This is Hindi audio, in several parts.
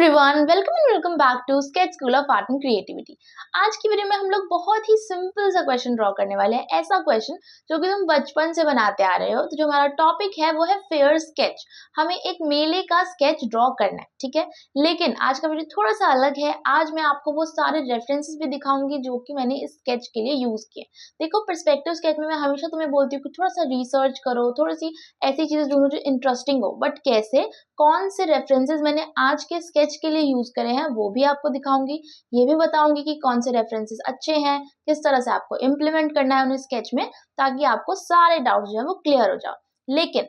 Everyone, welcome and welcome back to sketch school of art and creativity. आज की वीडियो में हम लोग बहुत ही सिंपल सा क्वेश्चन ड्रॉ करने वाले हैं। ऐसा क्वेश्चन जो कि तुम बचपन से बनाते आ रहे हो। तो जो हमारा टॉपिक है वो है फेयर स्केच। हमें एक मेले का स्केच ड्रॉ करना है, ठीक है। लेकिन आज का वीडियो थोड़ा सा अलग है। आज मैं आपको वो सारे रेफरेंसेस भी दिखाऊंगी जो कि मैंने इस स्केच के लिए यूज किए। देखो, पर्सपेक्टिव स्केच में मैं हमेशा तुम्हें बोलती हूँ कि थोड़ा सा रिसर्च करो, थोड़ी सी ऐसी चीजें ढूंढो जो इंटरेस्टिंग हो। बट कैसे, कौन से रेफरेंसेस मैंने आज के स्केच के लिए यूज करे हैं वो भी आपको दिखाऊंगी। ये भी बताऊंगी कि कौन से रेफरेंसेस अच्छे हैं, किस तरह से आपको इम्प्लीमेंट करना है उन्हें स्केच में, ताकि आपको सारे डाउट्स जो है वो क्लियर हो जाए। लेकिन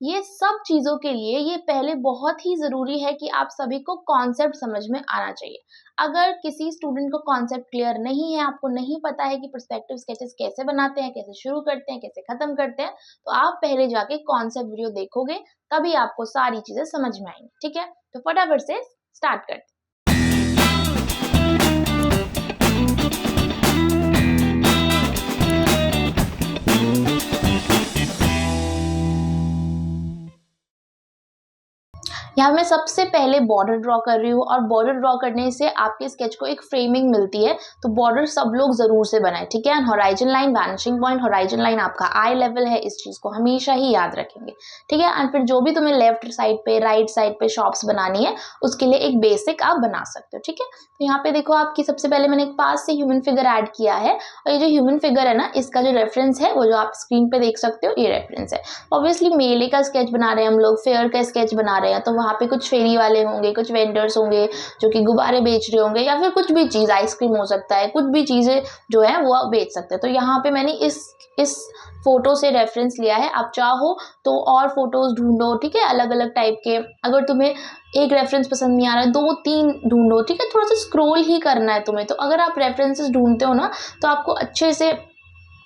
ये सब चीजों के लिए ये पहले बहुत ही जरूरी है कि आप सभी को कॉन्सेप्ट समझ में आना चाहिए। अगर किसी स्टूडेंट को कॉन्सेप्ट क्लियर नहीं है, आपको नहीं पता है कि पर्सपेक्टिव स्केचेस कैसे बनाते हैं, कैसे शुरू करते हैं, कैसे खत्म करते हैं, तो आप पहले जाके कॉन्सेप्ट वीडियो देखोगे, तभी आपको सारी चीजें समझ में आएंगी। ठीक है, तो फटाफट से स्टार्ट करते हैं। यहाँ मैं सबसे पहले बॉर्डर ड्रॉ कर रही हूँ, और बॉर्डर ड्रॉ करने से आपके स्केच को एक फ्रेमिंग मिलती है। तो बॉर्डर सब लोग जरूर से बनाए, ठीक है। Horizon line, vanishing point, horizon line आपका आई लेवल है, इस चीज को हमेशा ही याद रखेंगे, ठीक है। एंड फिर जो भी तुम्हें लेफ्ट साइड पे, राइट साइड पे शॉप्स बनानी है, उसके लिए एक बेसिक आप बना सकते हो, ठीक है। तो यहाँ पे देखो, आपकी सबसे पहले मैंने एक पास से ह्यूमन फिगर ऐड किया है, और ये जो ह्यूमन फिगर है ना, इसका जो रेफरेंस है वो जो आप स्क्रीन पे देख सकते हो, ये रेफरेंस है। ऑब्वियसली मेले का स्केच बना रहे हैं हम लोग, फेयर का स्केच बना रहे हैं, तो वहाँ पे कुछ फेरी वाले होंगे, कुछ वेंडर्स होंगे जो कि गुब्बारे बेच रहे होंगे, या फिर कुछ भी चीज, आइसक्रीम हो सकता है, कुछ भी चीजें जो है वो आप बेच सकते हैं। तो यहाँ पे मैंने इस फोटो से रेफरेंस लिया है। आप चाहो तो और फोटोज ढूंढो, ठीक है, अलग अलग टाइप के। अगर तुम्हें एक रेफरेंस पसंद नहीं आ रहा है, 2-3 ढूंढो, ठीक है। थोड़ा सा स्क्रॉल ही करना है तुम्हें। तो अगर आप रेफरेंसेस ढूंढते हो ना, तो आपको अच्छे से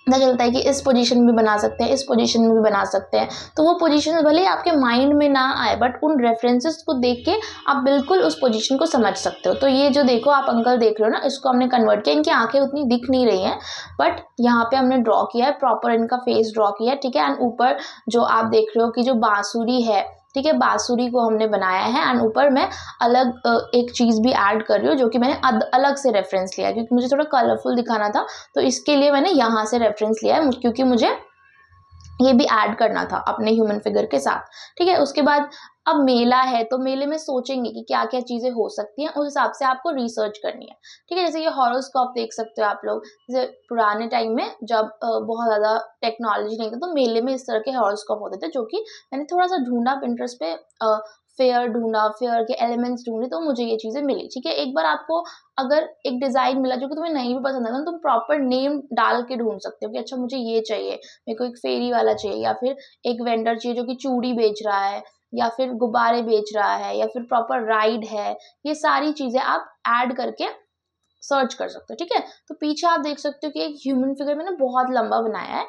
पता चलता है कि इस पोजीशन में भी बना सकते हैं, इस पोजीशन में भी बना सकते हैं। तो वो पोजीशन भले ही आपके माइंड में ना आए, बट उन रेफरेंसेस को देख के आप बिल्कुल उस पोजीशन को समझ सकते हो। तो ये जो देखो, आप अंकल देख रहे हो ना, इसको हमने कन्वर्ट किया। इनकी आंखें उतनी दिख नहीं रही हैं, बट यहाँ पे हमने ड्रॉ किया है, प्रॉपर इनका फेस ड्रॉ किया है, ठीक है। एंड ऊपर जो आप देख रहे हो कि जो बांसुरी है, ठीक है, बांसुरी को हमने बनाया है। एंड ऊपर मैं अलग एक चीज भी ऐड कर रही हूँ, जो कि मैंने अलग से रेफरेंस लिया है, क्योंकि मुझे थोड़ा कलरफुल दिखाना था। तो इसके लिए मैंने यहाँ से रेफरेंस लिया है, क्योंकि मुझे ये भी ऐड करना था अपने ह्यूमन फिगर के साथ, ठीक है। उसके बाद अब मेला है, तो मेले में सोचेंगे कि क्या क्या चीजें हो सकती हैं, उस हिसाब से आपको रिसर्च करनी है, ठीक है। जैसे ये हॉरोस्कोप देख सकते हो आप लोग। जैसे पुराने टाइम में जब बहुत ज्यादा टेक्नोलॉजी नहीं थी, तो मेले में इस तरह के हॉरोस्कोप होते थे, जो कि मैंने थोड़ा सा ढूंढा पिंटरेस्ट पे, फेयर ढूंढा, फेयर के एलिमेंट्स ढूंढे, तो मुझे ये चीजें मिली, ठीक है। एक बार आपको अगर एक डिजाइन मिला जो कि तुम्हें नहीं भी पसंद आता, तो तुम प्रॉपर नेम डाल के ढूंढ सकते हो कि अच्छा मुझे ये चाहिए, मेरे को एक फेरी वाला चाहिए, या फिर एक वेंडर चाहिए जो कि चूड़ी बेच रहा है, या फिर गुब्बारे बेच रहा है, या फिर प्रॉपर राइड है। ये सारी चीजें आप ऐड करके सर्च कर सकते हो, ठीक है। तो पीछे आप देख सकते हो कि एक ह्यूमन फिगर मैंने बहुत लंबा बनाया है,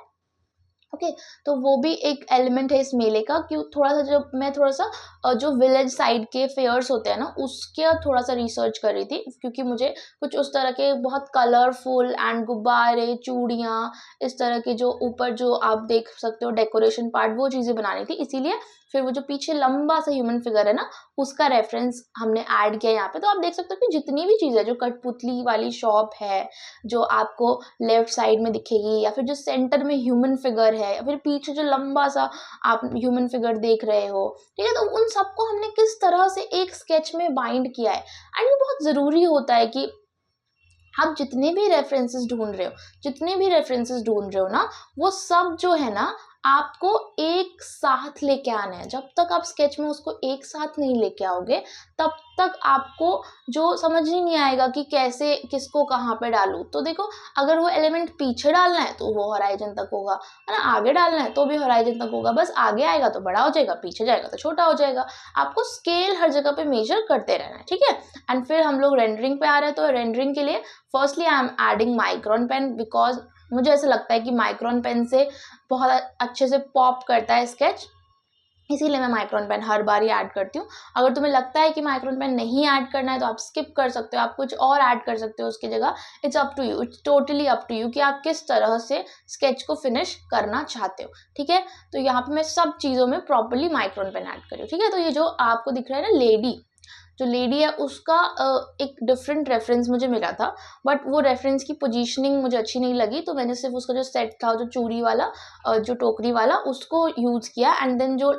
ओके। तो वो भी एक एलिमेंट है इस मेले का। क्यों, थोड़ा सा जब मैं थोड़ा सा जो विलेज साइड के फेयर्स होते हैं ना, उसके थोड़ा सा रिसर्च कर रही थी, क्योंकि मुझे कुछ उस तरह के बहुत कलरफुल एंड गुब्बारे, चूड़ियाँ, इस तरह के जो ऊपर जो आप देख सकते हो डेकोरेशन पार्ट, वो चीज़ें बनानी थी। इसीलिए फिर वो जो पीछे लंबा सा ह्यूमन फिगर है ना, उसका रेफरेंस हमने ऐड किया यहाँ पे। तो आप देख सकते हो कि जितनी भी चीज़ है, जो कठपुतली वाली शॉप है जो आपको लेफ्ट साइड में दिखेगी, या फिर जो सेंटर में ह्यूमन फिगर है, या फिर पीछे जो लंबा सा आप ह्यूमन फिगर देख रहे हो, ठीक है। तो उन सबको हमने किस तरह से एक स्केच में बाइंड किया है। एंड ये बहुत ज़रूरी होता है कि आप जितने भी रेफरेंसेस ढूंढ रहे हो ना, वो सब जो है ना, आपको एक साथ लेके आना है। जब तक आप स्केच में उसको एक साथ नहीं लेके आओगे, तब तक आपको जो समझ ही नहीं आएगा कि कैसे, किसको कहाँ पे डालूं। तो देखो, अगर वो एलिमेंट पीछे डालना है तो वो हॉराइजन तक होगा, है ना। आगे डालना है तो भी हॉराइजन तक होगा। बस आगे आएगा तो बड़ा हो जाएगा, पीछे जाएगा तो छोटा हो जाएगा। आपको स्केल हर जगह पे मेजर करते रहना है, ठीक है। एंड फिर हम लोग रेंडरिंग पे आ रहे हैं। तो रेंडरिंग के लिए firstly I am adding micron pen, because मुझे ऐसा लगता है कि माइक्रोन पेन से बहुत अच्छे से पॉप करता है स्केच, इसीलिए मैं माइक्रोन पेन हर बार ही ऐड करती हूँ। अगर तुम्हें लगता है कि माइक्रोन पेन नहीं ऐड करना है, तो आप स्किप कर सकते हो, आप कुछ और ऐड कर सकते हो उसकी जगह। It's up to you, it's totally up to you कि आप किस तरह से स्केच को फिनिश करना चाहते हो, ठीक है। तो यहाँ पे मैं सब चीज़ों में प्रॉपरली माइक्रोन पेन ऐड कर रही हूँ, ठीक है। तो ये जो आपको दिख रहा है ना लेडी, जो लेडी है उसका एक डिफरेंट रेफरेंस मुझे मिला था, बट वो रेफरेंस की पोजीशनिंग मुझे अच्छी नहीं लगी, तो मैंने सिर्फ उसका जो सेट था, जो चूड़ी वाला जो टोकरी वाला, उसको यूज़ किया। एंड देन जो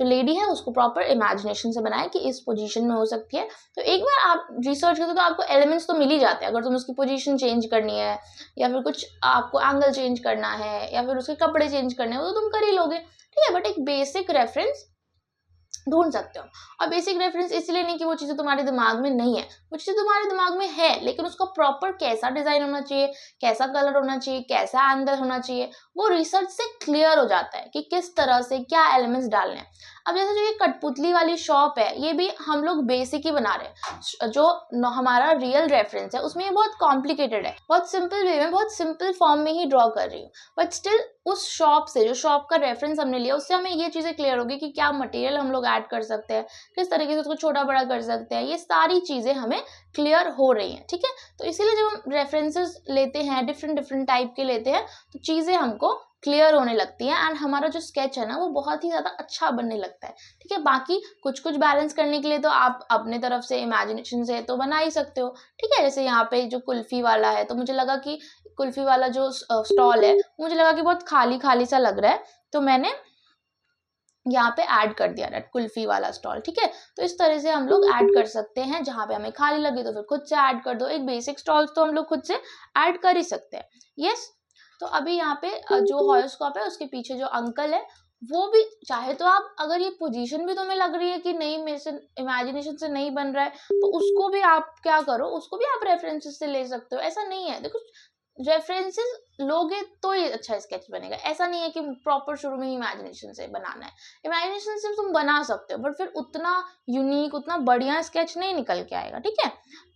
लेडी है उसको प्रॉपर इमेजिनेशन से बनाया कि इस पोजीशन में हो सकती है। तो एक बार आप रिसर्च करते हो तो आपको एलिमेंट्स तो मिल ही जाते हैं। अगर तुम उसकी पोजीशन चेंज करनी है या फिर कुछ आपको एंगल चेंज करना है या फिर उसके कपड़े चेंज करने हैं, वो तो तुम कर ही लोगे, ठीक है। बट एक बेसिक रेफरेंस ढूंढ सकते हो। और बेसिक रेफरेंस इसलिए नहीं कि वो चीज़ें तुम्हारे दिमाग में नहीं है, वो चीज़ें तुम्हारे दिमाग में है, लेकिन उसका प्रॉपर कैसा डिज़ाइन होना चाहिए, कैसा कलर होना चाहिए, कैसा एंगल होना चाहिए, वो रिसर्च से क्लियर हो जाता है कि किस तरह से क्या एलिमेंट्स डालने हैं। अब जैसे जो ये कठपुतली वाली शॉप है, ये भी हम लोग बेसिक ही बना रहे हैं। जो हमारा रियल रेफरेंस है उसमें ये बहुत कॉम्प्लिकेटेड है, बहुत सिंपल वे में, बहुत सिंपल फॉर्म में ही ड्रॉ कर रही हूँ। बट स्टिल उस शॉप से, जो शॉप का रेफरेंस हमने लिया, उससे हमें ये चीज़ें क्लियर होगी कि क्या मटेरियल हम लोग ऐड कर सकते हैं, किस तरीके से उसको छोटा बड़ा कर सकते हैं, ये सारी चीज़ें हमें क्लियर हो रही हैं, ठीक है। तो इसीलिए जब हम रेफरेंसेस लेते हैं, डिफरेंट डिफरेंट टाइप के लेते हैं, तो चीज़ें हमको क्लियर होने लगती है एंड हमारा जो स्केच है ना वो बहुत ही ज़्यादा अच्छा बनने लगता है, ठीक है। बाकी कुछ कुछ बैलेंस करने के लिए तो आप अपने तरफ से इमेजिनेशन से तो बना ही सकते हो, ठीक है। जैसे यहाँ पे जो कुल्फी वाला है, तो मुझे लगा कि कुल्फी वाला जो स्टॉल है, मुझे लगा कि बहुत खाली खाली सा लग रहा है, तो मैंने यहाँ पे ऐड कर दिया रेड कुल्फी वाला स्टॉल, ठीक है। तो इस तरह से हम लोग ऐड कर सकते हैं, जहाँ पे हमें खाली लगे तो फिर खुद से ऐड कर दो। एक बेसिक स्टॉल्स तो हम लोग खुद से ऐड कर ही सकते हैं, यस। तो अभी यहाँ पे जो हॉरोस्कोप है उसके पीछे जो अंकल है, वो भी चाहे तो आप, अगर ये पोजीशन भी तुम्हें लग रही है कि नहीं मेरे से इमेजिनेशन से नहीं बन रहा है, तो उसको भी आप क्या करो, उसको भी आप रेफरेंसेस से ले सकते हो। ऐसा नहीं है, देखो रेफरेंसेस लोगे तो ही अच्छा स्केच बनेगा। ऐसा नहीं है कि प्रॉपर शुरू में ही इमेजिनेशन से बनाना है। इमेजिनेशन से तुम बना सकते हो, बट फिर उतना यूनिक, उतना बढ़िया स्केच नहीं निकल के आएगा, ठीक है।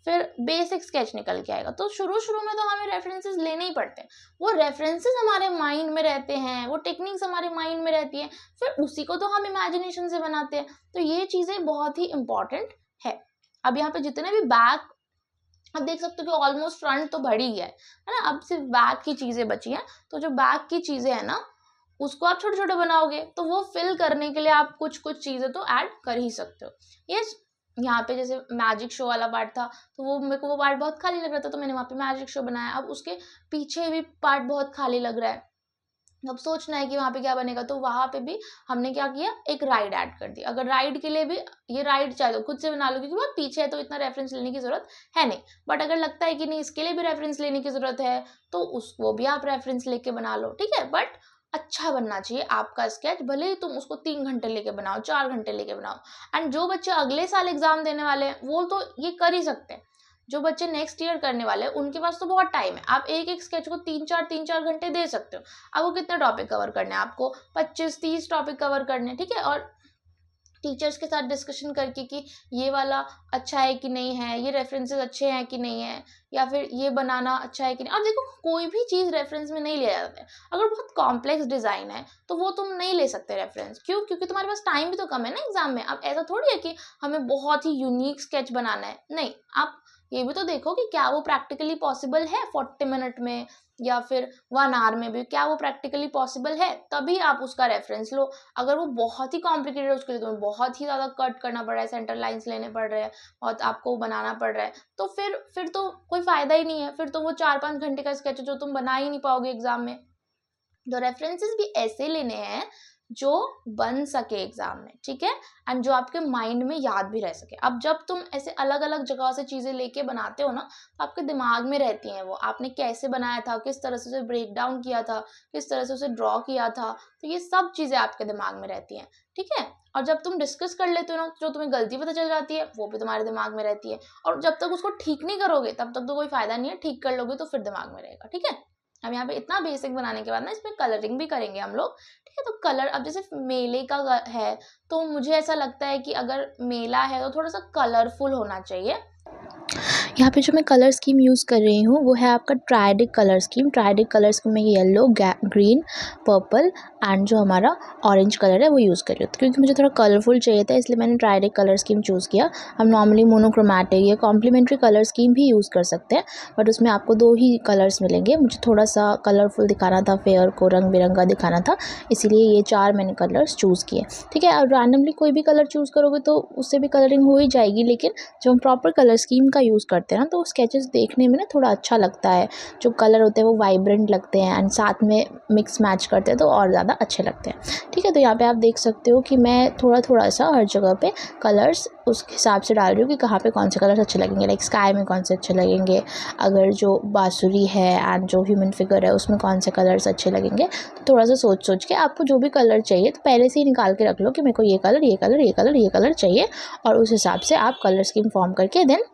फिर बेसिक स्केच निकल के आएगा। तो शुरू शुरू में तो हमें रेफरेंसेस लेने ही पड़ते हैं। वो रेफरेंसेस हमारे माइंड में रहते हैं, वो टेक्निक्स हमारे माइंड में रहती है, फिर उसी को तो हम इमेजिनेशन से बनाते हैं। तो ये चीज़ें बहुत ही इंपॉर्टेंट है। अब यहाँ पे जितने भी बैक, अब देख सकते हो कि ऑलमोस्ट फ्रंट तो भर ही गया है ना। अब सिर्फ बैक की चीज़ें बची हैं, तो जो बैक की चीज़ें हैं ना, उसको आप छोटे छोटे बनाओगे, तो वो फिल करने के लिए आप कुछ कुछ चीज़ें तो ऐड कर ही सकते हो, यस। यहाँ पे जैसे मैजिक शो वाला पार्ट था, तो वो मेरे को वो पार्ट बहुत खाली लग रहा था, तो मैंने वहाँ पे मैजिक शो बनाया। अब उसके पीछे भी पार्ट बहुत खाली लग रहा है, अब सोचना है कि वहाँ पे क्या बनेगा, तो वहाँ पे भी हमने क्या किया, एक राइड ऐड कर दी। अगर राइड के लिए भी ये राइड चाहे तो खुद से बना लो, क्योंकि बहुत पीछे है तो इतना रेफरेंस लेने की जरूरत है नहीं। बट अगर लगता है कि नहीं इसके लिए भी रेफरेंस लेने की जरूरत है, तो उसको भी आप रेफरेंस लेके बना लो, ठीक है। बट अच्छा बनना चाहिए आपका स्केच, भले ही तुम उसको 3 घंटे लेके बनाओ, 4 घंटे लेके बनाओ। एंड जो बच्चे अगले साल एग्जाम देने वाले हैं वो तो ये कर ही सकते हैं। जो बच्चे नेक्स्ट ईयर करने वाले हैं उनके पास तो बहुत टाइम है। आप एक एक स्केच को 3-4 घंटे दे सकते हो। आपको कितने टॉपिक कवर करने हैं, आपको 25-30 टॉपिक कवर करने हैं, ठीक है। और टीचर्स के साथ डिस्कशन करके कि ये वाला अच्छा है कि नहीं है, ये रेफरेंसेस अच्छे हैं कि नहीं है, या फिर ये बनाना अच्छा है कि नहीं। और देखो कोई भी चीज़ रेफरेंस में नहीं लिया जाता है। अगर बहुत कॉम्प्लेक्स डिज़ाइन है तो वो तुम नहीं ले सकते रेफरेंस, क्यों? क्योंकि तुम्हारे पास टाइम भी तो कम है ना एग्जाम में। अब ऐसा थोड़ी है कि हमें बहुत ही यूनिक स्केच बनाना है, नहीं। आप ये भी तो देखो कि क्या वो प्रैक्टिकली पॉसिबल है 40 मिनट में या फिर 1 आवर में भी, क्या वो प्रैक्टिकली पॉसिबल है, तभी आप उसका रेफरेंस लो। अगर वो बहुत ही कॉम्प्लिकेटेड है, उसके लिए तुम्हें बहुत ही ज़्यादा कट करना पड़ रहा है, सेंटर लाइंस लेने पड़ रहे हैं, बहुत आपको बनाना पड़ रहा है, तो फिर तो कोई फ़ायदा ही नहीं है। फिर तो वो 4-5 घंटे का स्केच है जो तुम बना ही नहीं पाओगे एग्जाम में। तो रेफरेंसेस भी ऐसे लेने हैं जो बन सके एग्जाम में, ठीक है। एंड जो आपके माइंड में याद भी रह सके। अब जब तुम ऐसे अलग अलग जगह से चीज़ें लेके बनाते हो ना, तो आपके दिमाग में रहती हैं वो, आपने कैसे बनाया था, किस तरह से उसे ब्रेक डाउन किया था, किस तरह से उसे ड्रॉ किया था, तो ये सब चीज़ें आपके दिमाग में रहती हैं, ठीक है। और जब तुम डिस्कस कर लेते हो ना, जो तुम्हें गलती पता चल जाती है वो भी तुम्हारे दिमाग में रहती है। और जब तक उसको ठीक नहीं करोगे तब तक तो कोई फायदा नहीं है, ठीक कर लोगे तो फिर दिमाग में रहेगा, ठीक है। अब यहाँ पे इतना बेसिक बनाने के बाद ना इसमें कलरिंग भी करेंगे हम लोग, ठीक है। तो कलर, अब जैसे मेले का है, तो मुझे ऐसा लगता है कि अगर मेला है तो थोड़ा सा कलरफुल होना चाहिए। यहाँ पे जो मैं कलर स्कीम यूज़ कर रही हूँ वो है आपका triadic colour scheme. Triadic colour scheme में येलो, ग्रीन, पर्पल एंड जो हमारा ऑरेंज कलर है वो यूज़ कर रही हूँ। क्योंकि मुझे थोड़ा कलरफुल चाहिए था इसलिए मैंने ट्रायडिक कलर स्कीम चूज़ किया। हम नॉर्मली मोनोक्रोमैटिक या कॉम्प्लीमेंट्री कलर स्कीम भी यूज़ कर सकते हैं, बट उसमें आपको 2 ही कलर्स मिलेंगे। मुझे थोड़ा सा कलरफुल दिखाना था, फेयर को रंग बिरंगा दिखाना था, इसीलिए ये 4 मैंने कलर्स चूज़ किए। ठीक है, और रैंडमली कोई भी कलर चूज़ करोगे तो उससे भी कलरिंग हो ही जाएगी, लेकिन जब हम प्रॉपर कलर स्कीम का यूज़ करते हैं ना तो स्केचेस देखने में ना थोड़ा अच्छा लगता है। जो कलर होते हैं वो वाइब्रेंट लगते हैं एंड साथ में मिक्स मैच करते हैं तो और ज़्यादा अच्छे लगते हैं। ठीक है, तो यहाँ पे आप देख सकते हो कि मैं थोड़ा थोड़ा सा हर जगह पे कलर्स उस हिसाब से डाल रही हूँ कि कहाँ पे कौन से कलर्स अच्छे लगेंगे। लाइक स्काई में कौन से अच्छे लगेंगे, अगर जो बांसुरी है एंड जो ह्यूमन फिगर है उसमें कौन से कलर्स अच्छे लगेंगे। तो थोड़ा सा सोच सोच के आपको जो भी कलर चाहिए तो पहले से ही निकाल के रख लो कि मेरे को ये कलर, ये कलर, ये कलर, ये कलर चाहिए, और उस हिसाब से आप कलर स्कीम फॉर्म करके देन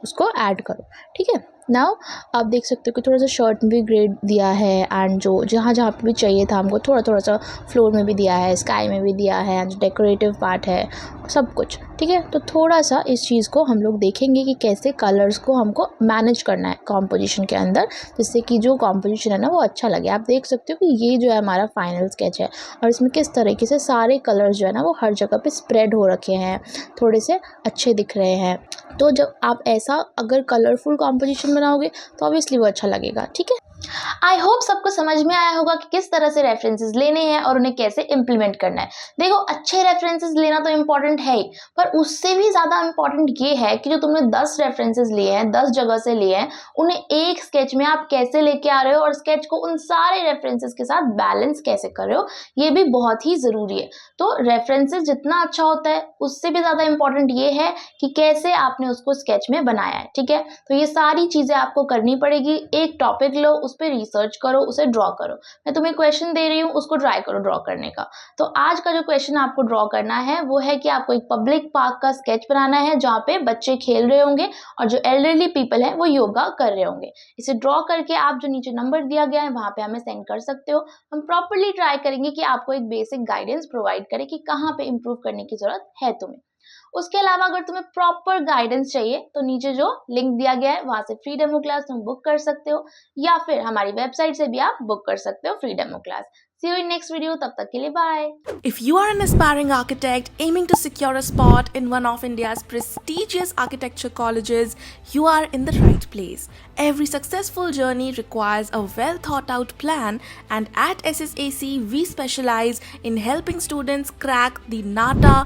उसको ऐड करो। ठीक है, नाउ आप देख सकते हो कि थोड़ा सा शर्ट में भी ग्रेड दिया है एंड जो जहाँ जहाँ पे भी चाहिए था हमको थोड़ा थोड़ा सा फ्लोर में भी दिया है, स्काई में भी दिया है, जो डेकोरेटिव पार्ट है सब कुछ। ठीक है, तो थोड़ा सा इस चीज़ को हम लोग देखेंगे कि कैसे कलर्स को हमको मैनेज करना है कॉम्पोजिशन के अंदर, जिससे कि जो कॉम्पोजिशन है ना वो अच्छा लगे। आप देख सकते हो कि ये जो है हमारा फाइनल स्केच है और इसमें किस तरीके से सारे कलर्स जो है ना वो हर जगह पे स्प्रेड हो रखे हैं, थोड़े से अच्छे दिख रहे हैं। तो जब आप ऐसा अगर कलरफुल कॉम्पोजिशन बनाओगे तो ऑब्वियसली वो अच्छा लगेगा। ठीक है, आई होप सबको समझ में आया होगा कि किस तरह से रेफरेंसेस लेने हैं और उन्हें कैसे इम्प्लीमेंट करना है। देखो, अच्छे रेफरेंसेस लेना तो इम्पॉर्टेंट है ही, पर उससे भी ज़्यादा इम्पॉर्टेंट ये है कि जो तुमने 10 रेफरेंसेस लिए हैं, 10 जगह से लिए हैं, उन्हें एक स्केच में आप कैसे लेके आ रहे हो और स्केच को उन सारे रेफरेंसेस के साथ बैलेंस कैसे कर रहे हो, ये भी बहुत ही ज़रूरी है। तो रेफरेंसेस जितना अच्छा होता है उससे भी ज़्यादा इम्पॉर्टेंट ये है कि कैसे आपने उसको स्केच में बनाया है। ठीक है, तो ये सारी चीज़ें आपको करनी पड़ेगी। एक टॉपिक लो, उस पर रिसर्च करो, उसे ड्रॉ करो। मैं तुम्हें क्वेश्चन दे रही हूँ, उसको ट्राई करो ड्रॉ करने का। तो आज का जो क्वेश्चन आपको ड्रॉ करना है वो है कि आपको एक पब्लिक पार्क का स्केच बनाना है जहाँ पे बच्चे खेल रहे होंगे और जो एल्डरली पीपल है वो योगा कर रहे होंगे। इसे ड्रॉ करके आप जो नीचे नंबर दिया गया है वहां पे हमें सेंड कर सकते हो। हम प्रॉपरली ट्राई करेंगे कि आपको एक बेसिक गाइडेंस प्रोवाइड करें कि कहाँ पे इंप्रूव करने की जरूरत है तुम्हें। उसके अलावा अगर तुम्हें प्रॉपर गाइडेंस चाहिए तो नीचे जो लिंक दिया गया है वहां से फ्री डेमो क्लास तुम बुक कर सकते हो, या फिर हमारी वेबसाइट से भी आप बुक कर सकते हो free demo class. See you in next video. तब तक के लिए bye. If you are an aspiring architect aiming to secure a spot in one of India's prestigious architecture colleges, you are in the right place. Every successful journey requires a well thought out plan, and at SSAC we specialize in helping students crack the NATA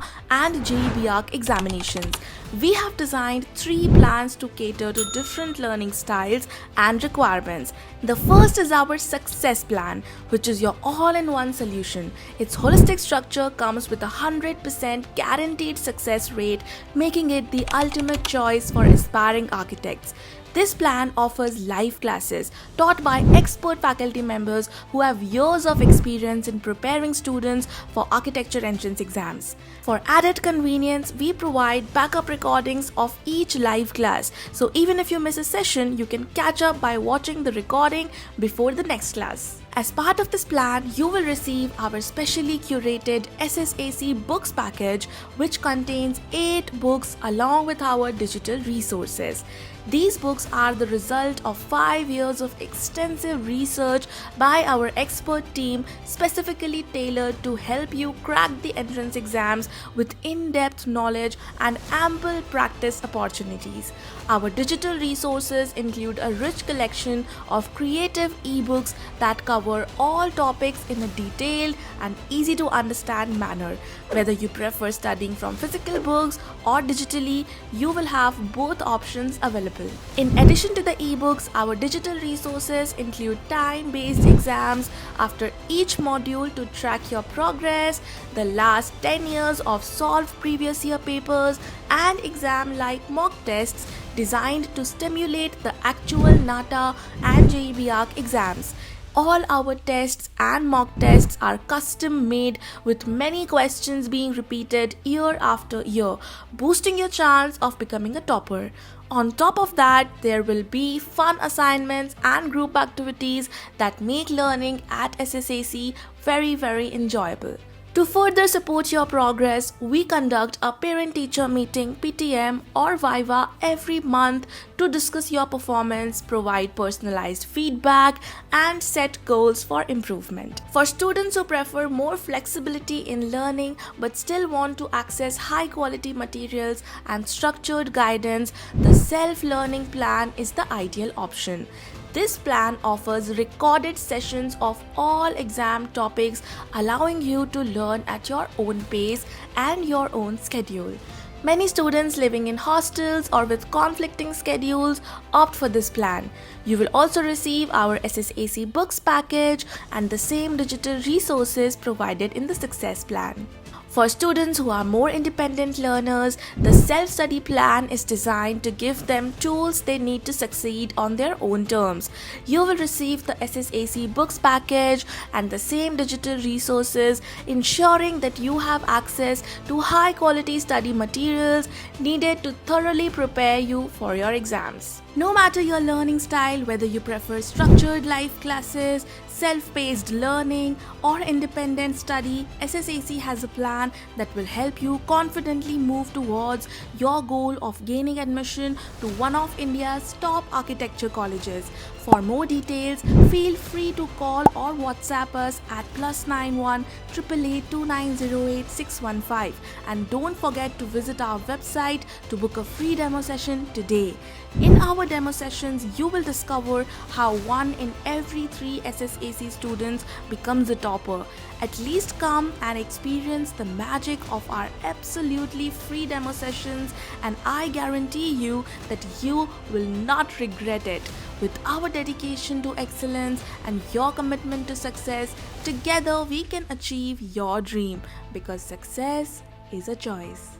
and JEE Arc examinations. We have designed 3 plans to cater to different learning styles and requirements. The first is our success plan, which is your all-in-one solution. Its holistic structure comes with a 100% guaranteed success rate, making it the ultimate choice for aspiring architects. This plan offers live classes taught by expert faculty members who have years of experience in preparing students for architecture entrance exams. For added convenience, we provide backup recordings of each live class, so even if you miss a session, you can catch up by watching the recording before the next class. As part of this plan, you will receive our specially curated SSAC books package, which contains 8 books along with our digital resources. These books are the result of 5 years of extensive research by our expert team, specifically tailored to help you crack the entrance exams with in-depth knowledge and ample practice opportunities. Our digital resources include a rich collection of creative ebooks that cover all topics in a detailed and easy to understand manner. Whether you prefer studying from physical books or digitally, you will have both options available. In addition to the ebooks, our digital resources include time-based exams after each module to track your progress, the last 10 years of solved previous year papers, and exam-like mock tests designed to stimulate the actual NATA and JEE Arc exams. All our tests and mock tests are custom made with many questions being repeated year after year, boosting your chance of becoming a topper. On top of that, there will be fun assignments and group activities that make learning at SSAC very, very enjoyable. To further support your progress, we conduct a parent-teacher meeting (PTM) or Viva every month to discuss your performance, provide personalized feedback, and set goals for improvement. For students who prefer more flexibility in learning but still want to access high-quality materials and structured guidance, the self-learning plan is the ideal option. This plan offers recorded sessions of all exam topics, allowing you to learn at your own pace and your own schedule. Many students living in hostels or with conflicting schedules opt for this plan. You will also receive our SSAC books package and the same digital resources provided in the Success Plan. For students who are more independent learners, the self-study plan is designed to give them tools they need to succeed on their own terms. You will receive the SSAC books package and the same digital resources, ensuring that you have access to high-quality study materials needed to thoroughly prepare you for your exams. No matter your learning style, whether you prefer structured live classes, self-paced learning, or independent study, SSAC has a plan that will help you confidently move towards your goal of gaining admission to one of India's top architecture colleges. For more details, feel free to call or WhatsApp us at +91 888 2908 615, and don't forget to visit our website to book a free demo session today. In our demo sessions, you will discover how 1 in every 3 SSAC students becomes a topper. At least come and experience the magic of our absolutely free demo sessions, and I guarantee you that you will not regret it. With our dedication to excellence and your commitment to success, together we can achieve your dream, because success is a choice.